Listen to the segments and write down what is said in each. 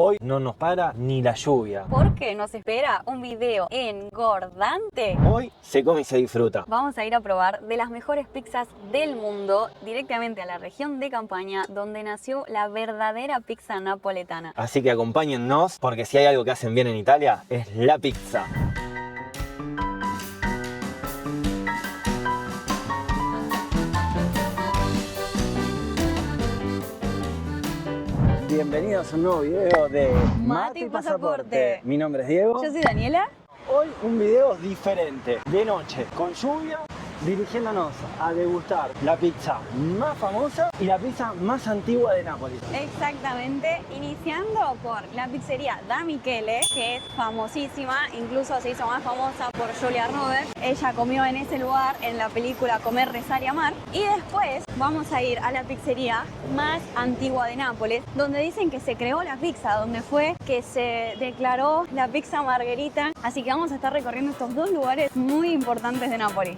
Hoy no nos para ni la lluvia. Porque nos espera un video engordante. Hoy se come y se disfruta. Vamos a ir a probar de las mejores pizzas del mundo directamente a la región de Campania, donde nació la verdadera pizza napoletana. Así que acompáñennos, porque si hay algo que hacen bien en Italia, es la pizza. Bienvenidos a un nuevo video de Mate y Pasaporte. Mi nombre es Diego. Yo soy Daniela. Hoy un video diferente, de noche, con lluvia, dirigiéndonos a degustar la pizza más famosa y la pizza más antigua de Nápoles. Exactamente, iniciando por la pizzería Da Michele, que es famosísima, incluso se hizo más famosa por Julia Roberts. Ella comió en ese lugar en la película Comer, Rezar y Amar. Y después vamos a ir a la pizzería más antigua de Nápoles, donde dicen que se creó la pizza, donde fue que se declaró la pizza margherita. Así que vamos a estar recorriendo estos dos lugares muy importantes de Nápoles.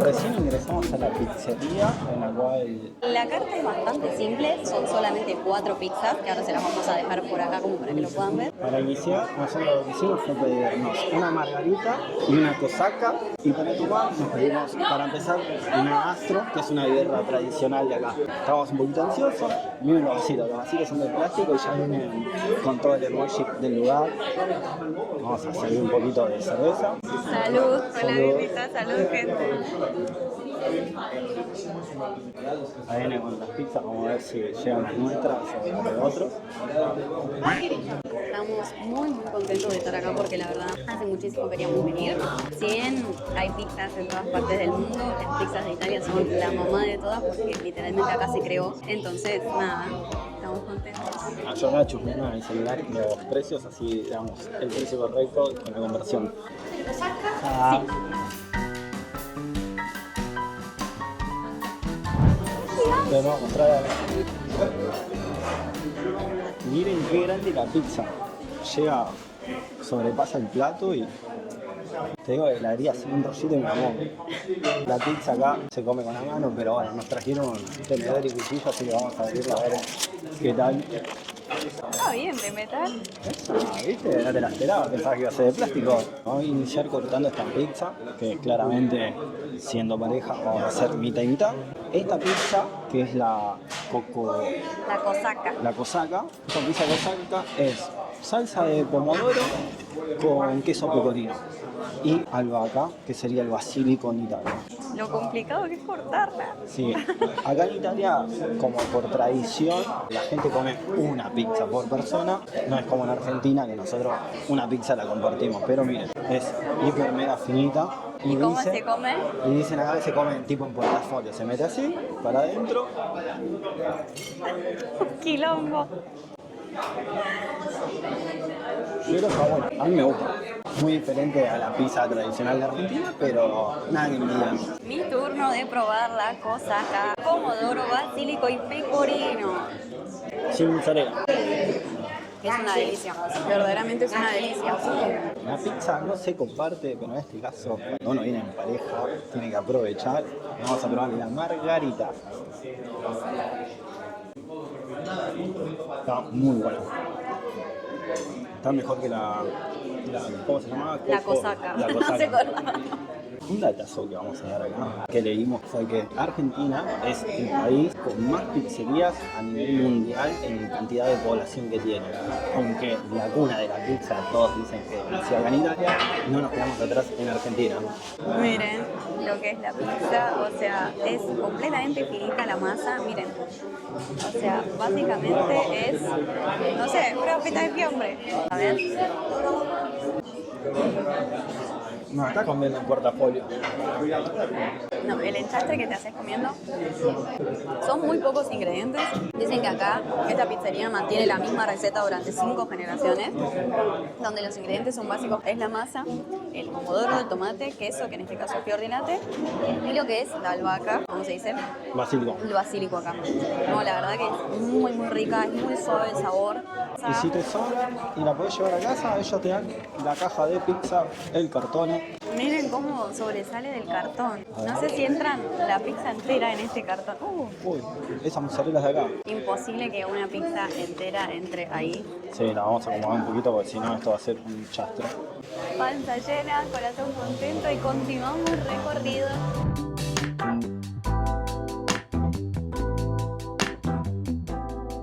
Recién ingresamos a la pizzería en la cual... La carta es bastante simple, son solamente 4 pizzas, que ahora se las vamos a dejar por acá como para que lo puedan ver. Para iniciar, nosotros lo que hicimos fue pedirnos una margarita y una cosaca, y para tomar nos pedimos, para empezar, una astro, que es una birra tradicional de acá. Estábamos un poquito ansiosos, miren los vasitos son de plástico y ya vienen con todo el emoji del lugar. Vamos a servir un poquito de cerveza. Salud, hola birrita, salud gente. Ahí viene con las pizzas, vamos a ver si llegan las nuestras o las de otros. Estamos muy contentos de estar acá porque la verdad hace muchísimo queríamos venir. Si bien hay pizzas en todas partes del mundo, las pizzas de Italia son la mamá de todas porque literalmente acá se creó. Entonces, nada, estamos contentos. Yo acá chusmeé en mi celular los precios, así digamos el precio correcto con la conversión. Ah. Le vamos a mostrar a... Miren qué grande la pizza. Llega, sobrepasa el plato y te digo que la haría sin un rollito y me amó. La pizza acá se come con la mano, pero bueno, nos trajeron tenedor y cuchillo, así que vamos a abrirla a ver qué tal. Ah, bien, de metal. ¿Viste? No te la esperaba, pensaba que iba a ser de plástico. Vamos a iniciar cortando esta pizza, que claramente, siendo pareja, vamos a hacer mitad y mitad. Esta pizza, que es la cosaca. La cosaca, esta pizza cosaca es salsa de pomodoro con queso pecorino y albahaca, que sería el basílico en Italia. Lo complicado que es cortarla. Sí, acá en Italia, como por tradición, la gente come una pizza por persona. No es como en Argentina, que nosotros una pizza la compartimos. Pero miren, es hiper mega finita. ¿Y cómo se come? Y dicen acá que se come tipo en portafolio. Se mete así, para adentro. Quilombo. Pero está bueno, a mí me gusta. Muy diferente a la pizza tradicional de Argentina, pero nada que envidiar. Mi turno de probar la cosaca, pomodoro, basílico y pecorino. Sin mozzarella. Es una delicia, verdaderamente es una delicia. La pizza no se comparte, pero en este caso, cuando uno viene en pareja, tiene que aprovechar. Vamos a probar la margarita. Está muy buena. Está mejor que la ¿cómo se llama? La cosaca. La No se acordaba. Un datazo que vamos a dar acá, que leímos, fue que Argentina es el país con más pizzerías a nivel mundial en cantidad de población que tiene. Aunque la cuna de la pizza, todos dicen que nació acá en Italia, no nos quedamos atrás en Argentina. Miren lo que es la pizza, o sea, es completamente finita la masa, miren. O sea, básicamente es, no sé, una pita de fiambre. A ver. No, está comiendo en portafolio. No, el enchastre que te haces comiendo son muy pocos ingredientes. Dicen que acá esta pizzería mantiene la misma receta durante 5 generaciones, donde los ingredientes son básicos. Es la masa, el pomodoro, el tomate, queso, que en este caso es fior di latte, y lo que es la albahaca, ¿cómo se dice? Basílico. El basílico acá. No, la verdad que es muy rica, es muy suave el sabor. Y si te sobra y la podés llevar a casa, ellos te dan la caja de pizza, el cartón Miren cómo sobresale del cartón. No sé si entran la pizza entera en este cartón. Uy, esas mozzarellas de acá. Imposible que una pizza entera entre ahí. Sí, la vamos a acomodar un poquito porque si no esto va a ser un chastre. Panza llena, corazón contento y continuamos recorrido.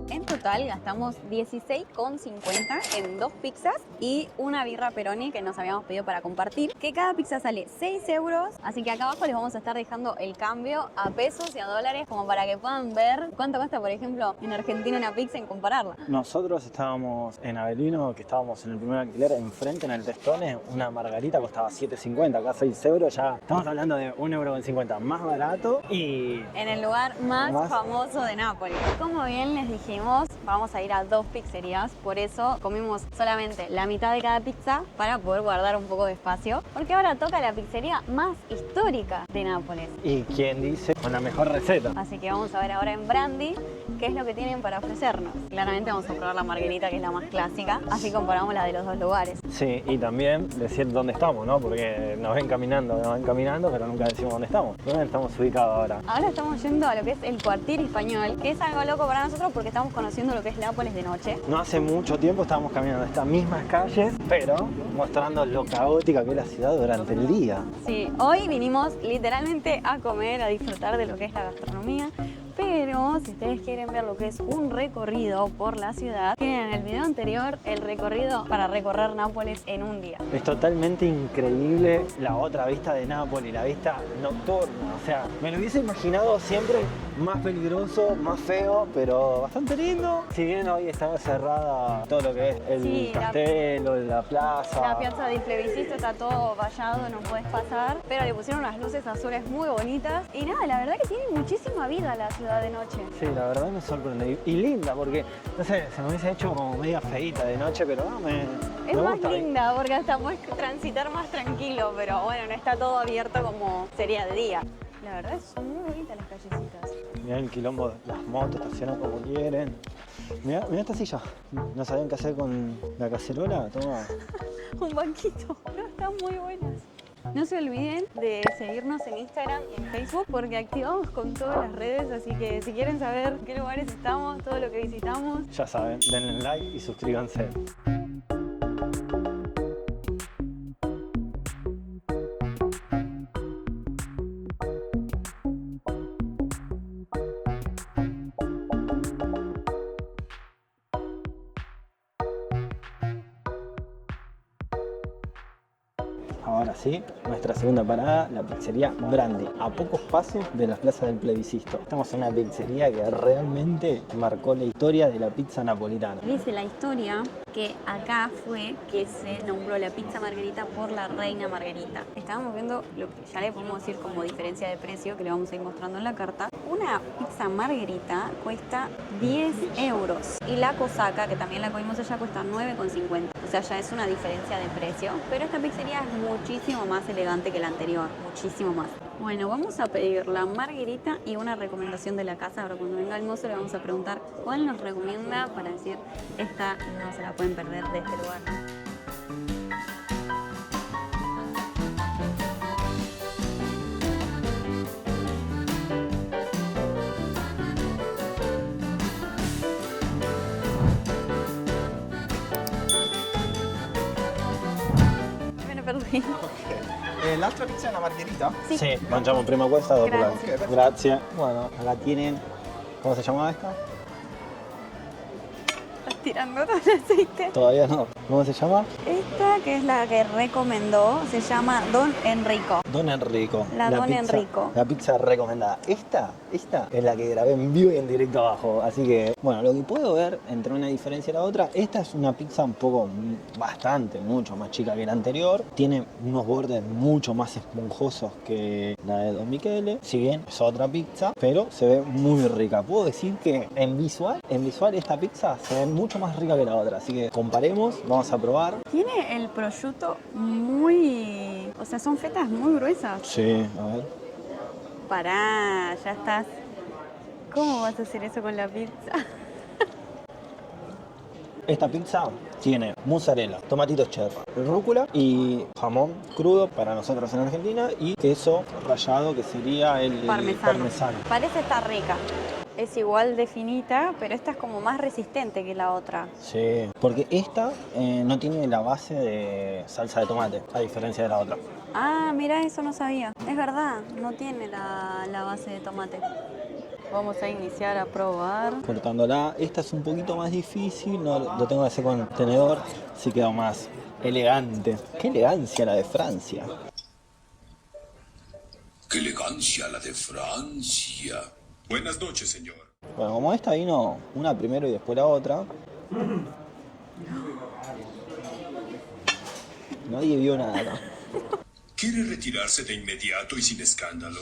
En total gastamos 16,50 en 2 pizzas y una birra Peroni que nos habíamos pedido para compartir, que cada pizza sale 6 euros, así que acá abajo les vamos a estar dejando el cambio a pesos y a dólares como para que puedan ver cuánto cuesta, por ejemplo, en Argentina una pizza y compararla. Nosotros estábamos en Avelino, que estábamos en el primer alquiler, enfrente en el Testone, una margarita costaba 7,50, acá 6 euros, ya estamos hablando de 1,50 € más barato y... En el lugar más famoso de Nápoles. Como bien les dijimos, vamos a ir a 2 pizzerías, por eso comimos solamente la mitad de cada pizza para poder guardar un poco de espacio, porque ahora toca la pizzería más histórica de Nápoles. Y quien dice con la mejor receta. Así que vamos a ver ahora en Brandi qué es lo que tienen para ofrecernos. Claramente vamos a probar la margarita, que es la más clásica, así comparamos la de los dos lugares. Sí, y también decir dónde estamos, ¿no? Porque nos ven caminando, pero nunca decimos dónde estamos. ¿Dónde estamos ubicados ahora? Ahora estamos yendo a lo que es el Quartier Español, que es algo loco para nosotros porque estamos conociendo lo que es Nápoles de noche. No hace mucho tiempo estábamos caminando estas mismas calles, pero mostrando lo caótica que es la ciudad durante el día. Sí, hoy vinimos literalmente a comer, a disfrutar de lo que es la gastronomía. Pero si ustedes quieren ver lo que es un recorrido por la ciudad, tienen en el video anterior el recorrido para recorrer Nápoles en un día. Es totalmente increíble la otra vista de Nápoles, la vista nocturna. O sea, me lo hubiese imaginado siempre más peligroso, más feo, pero bastante lindo. Si bien hoy está cerrada todo lo que es el castelo, la plaza. La piazza del plebiscito está todo vallado, no puedes pasar, pero le pusieron unas luces azules muy bonitas. Y nada, la verdad que tiene muchísima vida la ciudad de noche. Sí, la verdad me sorprende. Y linda, porque, no sé, se me hubiese hecho como media feíta de noche, pero no, me más gusta. Linda, porque hasta puedes transitar más tranquilo, pero bueno, no está todo abierto como sería de día. La verdad es muy bonita las callecitas. Mirá el quilombo, las motos estacionan como quieren. Mirá esta silla. ¿No sabían qué hacer con la cacerola? Toma. Un banquito. No, están muy buenas. No se olviden de seguirnos en Instagram y en Facebook porque activamos con todas las redes, así que si quieren saber en qué lugares estamos, todo lo que visitamos, ya saben, denle like y suscríbanse. Ahora sí, nuestra segunda parada, la pizzería Brandi, a pocos pasos de la plaza del plebiscito. Estamos en una pizzería que realmente marcó la historia de la pizza napolitana. Dice la historia que acá fue que se nombró la pizza margarita por la reina Margarita. Estábamos viendo lo que ya le podemos decir como diferencia de precio, que le vamos a ir mostrando en la carta. Una pizza margarita cuesta 10 euros y la cosaca, que también la comimos allá, cuesta 9,50. O sea, ya es una diferencia de precio, pero esta pizzería es muchísimo más elegante que la anterior, muchísimo más. Bueno, vamos a pedir la margarita y una recomendación de la casa. Ahora cuando venga el mozo le vamos a preguntar cuál nos recomienda para decir esta no se la pueden perder de este lugar. Perdí. L'altra pizza è una margherita? Sí. Mangiamo prima questa, dopo Grazie. la... Grazie. Bueno, acá tienen... ¿Cómo se llama esta? ¿Estás tirando todo el aceite? Todavía no. ¿Cómo se llama? Esta, que es la que recomendó, se llama Don Enrico. Don Enrico. La Don pizza, Enrico. La pizza recomendada. Esta es la que grabé en vivo y en directo abajo. Así que, bueno, lo que puedo ver entre una diferencia y la otra, esta es una pizza un poco, mucho más chica que la anterior. Tiene unos bordes mucho más esponjosos que la de Don Michele. Si bien es otra pizza, pero se ve muy rica. Puedo decir que en visual esta pizza se ve mucho más rica que la otra. Así que comparemos, vamos a probar. Tiene el prosciutto muy... O sea, son fetas muy gruesas. Sí, a ver. Pará, ya estás... ¿Cómo vas a hacer eso con la pizza? Esta pizza tiene mozzarella, tomatitos cherry, rúcula y jamón crudo para nosotros en Argentina y queso rallado que sería el parmesano. Parece estar rica. Es igual de finita, pero esta es como más resistente que la otra. Sí, porque esta no tiene la base de salsa de tomate, a diferencia de la otra. Ah, mira, eso no sabía. Es verdad, no tiene la base de tomate. Vamos a iniciar a probar. Cortándola, esta es un poquito más difícil, no, lo tengo que hacer con tenedor, así quedó más elegante. ¡Qué elegancia la de Francia! ¡Qué elegancia la de Francia! Buenas noches, señor. Bueno, como esta vino una primero y después la otra, nadie vio nada acá. ¿Quiere retirarse de inmediato y sin escándalo?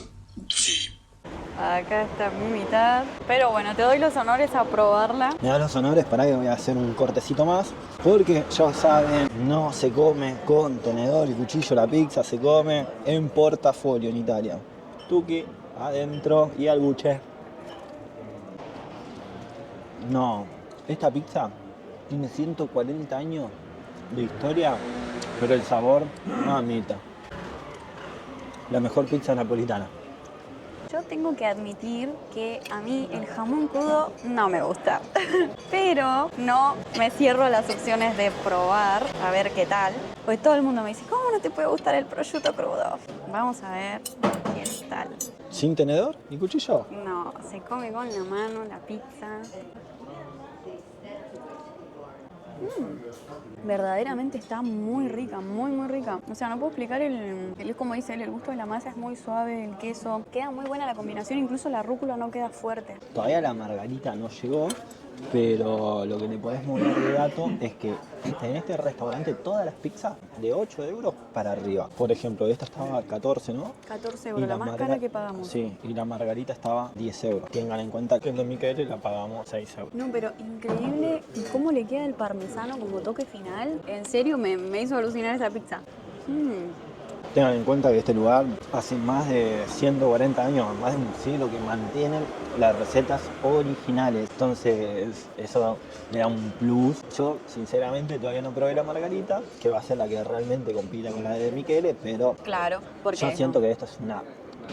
Sí. Acá está mi mitad. Pero bueno, te doy los honores a probarla. Me da los honores, para que voy a hacer un cortecito más, porque ya saben, no se come con tenedor y cuchillo la pizza, se come en portafolio en Italia. Tuki, adentro y al buche. No, esta pizza tiene 140 años de historia, pero el sabor, mamita. La mejor pizza napolitana. Yo tengo que admitir que a mí el jamón crudo no me gusta. Pero no me cierro a las opciones de probar, a ver qué tal. Pues todo el mundo me dice, ¿cómo no te puede gustar el prosciutto crudo? Vamos a ver qué tal. ¿Sin tenedor y cuchillo? No, se come con la mano la pizza. Verdaderamente está muy rica, muy rica. O sea, no puedo explicar es como dice él, el gusto de la masa es muy suave, el queso. Queda muy buena la combinación, incluso la rúcula no queda fuerte. Todavía la margarita no llegó, pero lo que le podés mover de dato es que en este restaurante todas las pizzas de 8 euros para arriba. Por ejemplo, esta estaba 14, ¿no? 14 euros, la más cara que pagamos. Sí, y la margarita estaba 10 euros. Tengan en cuenta que en Don Michele la pagamos 6 euros. No, pero increíble cómo le queda el parmesano como toque final. En serio, me hizo alucinar esa pizza. Tengan en cuenta que este lugar hace más de 140 años, más de un siglo que mantienen las recetas originales. Entonces eso le da un plus. Yo sinceramente todavía no probé la margarita, que va a ser la que realmente compita con la de Michele, pero Claro, porque yo siento que esto es una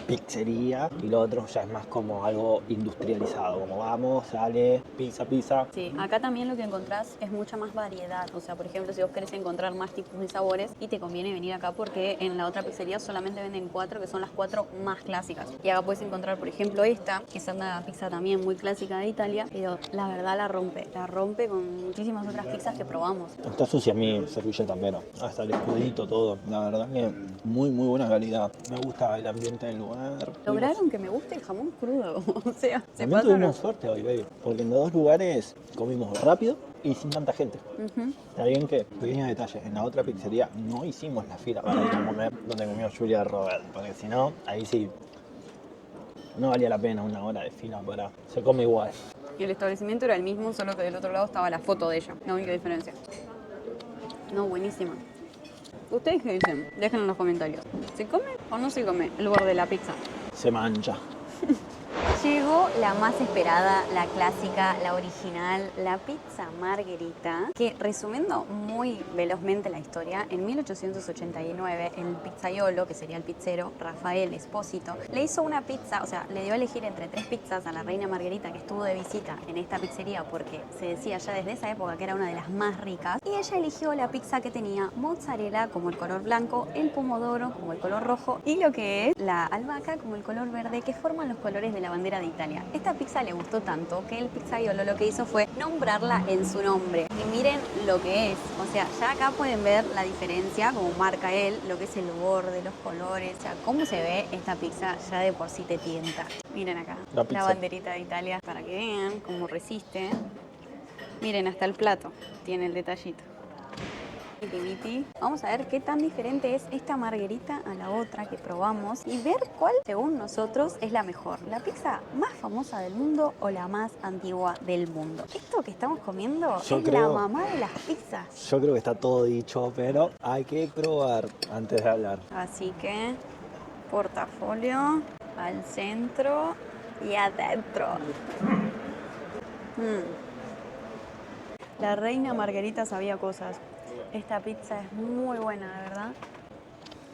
pizzería y lo otro ya es más como algo industrializado, como vamos, sale, pizza. Sí, acá también lo que encontrás es mucha más variedad. O sea, por ejemplo, si vos querés encontrar más tipos de sabores, y te conviene venir acá porque en la otra pizzería solamente venden 4, que son las 4 más clásicas. Y acá puedes encontrar, por ejemplo, esta, que es una pizza también muy clásica de Italia, pero la verdad la rompe con muchísimas otras pizzas que probamos. Está sucia mi servilleta, pero hasta el escudito, todo. La verdad que muy buena calidad. Me gusta el ambiente del lugar. Lograron que me guste el jamón crudo. O sea, se También pasaron. tuvimos suerte hoy, baby, porque en los dos lugares comimos rápido y sin tanta gente. Está bien que, pequeños detalles, en la otra pizzería no hicimos la fila para ir a comer donde comió Julia Robert, porque si no, ahí sí, no valía la pena una hora de fila para... Se come igual. Y el establecimiento era el mismo, solo que del otro lado estaba la foto de ella. La única diferencia. No, buenísima. ¿Ustedes qué dicen? Déjenlo en los comentarios. ¿Se come o no se come el borde de la pizza? Se mancha. Llegó la más esperada, la clásica, la original, la pizza margherita, que resumiendo muy velozmente la historia, en 1889 el pizzaiolo, que sería el pizzero, Rafael Espósito, le hizo una pizza, o sea, le dio a elegir entre 3 pizzas a la reina Margherita, que estuvo de visita en esta pizzería porque se decía ya desde esa época que era una de las más ricas, y ella eligió la pizza que tenía mozzarella como el color blanco, el pomodoro como el color rojo y lo que es la albahaca como el color verde, que forman los colores de la bandera de Italia. Esta pizza le gustó tanto que el pizzaiolo lo que hizo fue nombrarla en su nombre. Y miren lo que es. O sea, ya acá pueden ver la diferencia, como marca él, lo que es el borde, los colores. O sea, cómo se ve esta pizza ya de por sí te tienta. Miren acá, la banderita de Italia, para que vean cómo resiste. Miren, hasta el plato tiene el detallito. Vamos a ver qué tan diferente es esta margherita a la otra que probamos y ver cuál, según nosotros, es la mejor. ¿La pizza más famosa del mundo o la más antigua del mundo? Esto que estamos comiendo la mamá de las pizzas. Yo creo que está todo dicho, pero hay que probar antes de hablar. Así que, portafolio, al centro y adentro. La reina Margarita sabía cosas. Esta pizza es muy buena, de verdad.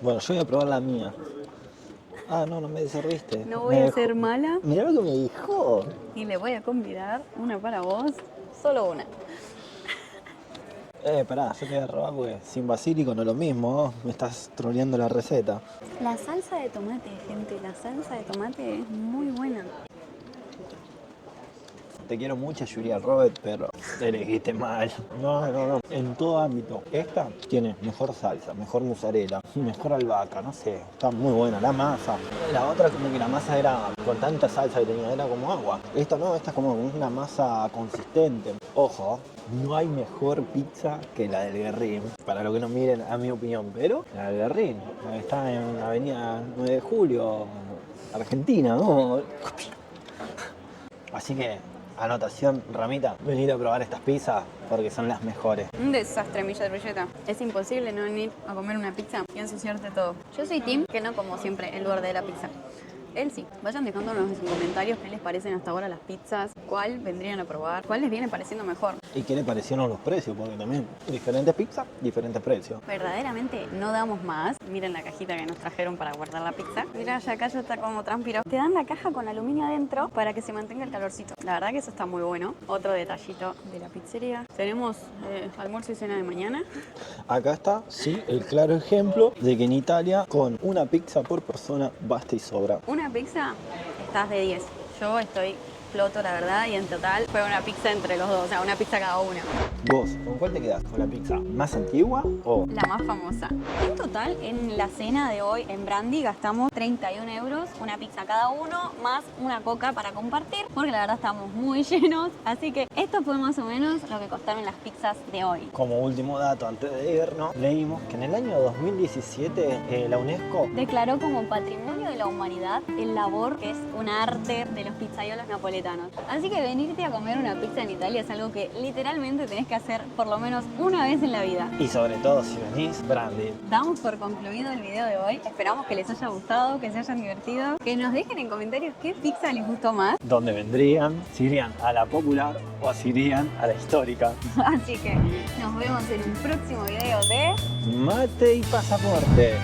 Bueno, yo voy a probar la mía. Ah, no, no me serviste. No voy a ser mala Mirá lo que me dijo. y le voy a convidar una para vos. Solo una. Pará, yo te voy a robar porque sin basílico no es lo mismo. ¿No? Me estás troleando la receta. La salsa de tomate, gente. La salsa de tomate es muy buena. Te quiero mucho, Julia Robert, pero te elegiste mal. No. En todo ámbito. Esta tiene mejor salsa, mejor mozzarella, mejor albahaca, no sé. Está muy buena. La masa. La otra como que la masa era con tanta salsa que tenía, era como agua. Esta no, esta es como una masa consistente. Ojo, no hay mejor pizza que la del Guerrín. Para lo que no miren, a mi opinión. Pero la del Guerrín está en la avenida 9 de Julio, Argentina, ¿no? Así que... anotación, Ramita, venir a probar estas pizzas porque son las mejores. Un desastre, Milla de Rilleta. Es imposible no venir a comer una pizza y ensuciarte todo. Yo soy Tim, que no como siempre el borde de la pizza. Él sí. Vayan dejándonos en comentarios qué les parecen hasta ahora las pizzas, cuál vendrían a probar, cuál les viene pareciendo mejor. ¿Y qué le parecieron los precios? Porque también diferentes pizzas, diferentes precios. Verdaderamente no damos más. Miren la cajita que nos trajeron para guardar la pizza. Mira, ya acá ya está como transpirado. Te dan la caja con aluminio adentro para que se mantenga el calorcito. La verdad que eso está muy bueno. Otro detallito de la pizzería. Tenemos almuerzo y cena de mañana. Acá está, sí, el claro ejemplo de que en Italia con una pizza por persona basta y sobra. Una pizza, estás de 10. Yo estoy floto, la verdad, y en total fue una pizza entre los dos, o sea, una pizza cada uno. ¿Vos, con cuál te quedás? ¿Con la pizza más antigua o...? La más famosa. En total, en la cena de hoy en Brandy gastamos 31 euros, una pizza cada uno, más una coca para compartir, porque la verdad estamos muy llenos. Así que esto fue más o menos lo que costaron las pizzas de hoy. Como último dato, antes de irnos, leímos que en el año 2017 la UNESCO Declaró como Patrimonio de la Humanidad el labor, que es un arte de los pizzaiolos napolitanos. Así que venirte a comer una pizza en Italia es algo que literalmente tenés que hacer por lo menos una vez en la vida. y sobre todo si venís, Brandy. Damos por concluido el video de hoy. Esperamos que les haya gustado, que se hayan divertido, que nos dejen en comentarios qué pizza les gustó más. ¿Dónde vendrían? ¿Si irían a la popular o si irían a la histórica? Así que nos vemos en un próximo video de... Mate y pasaporte.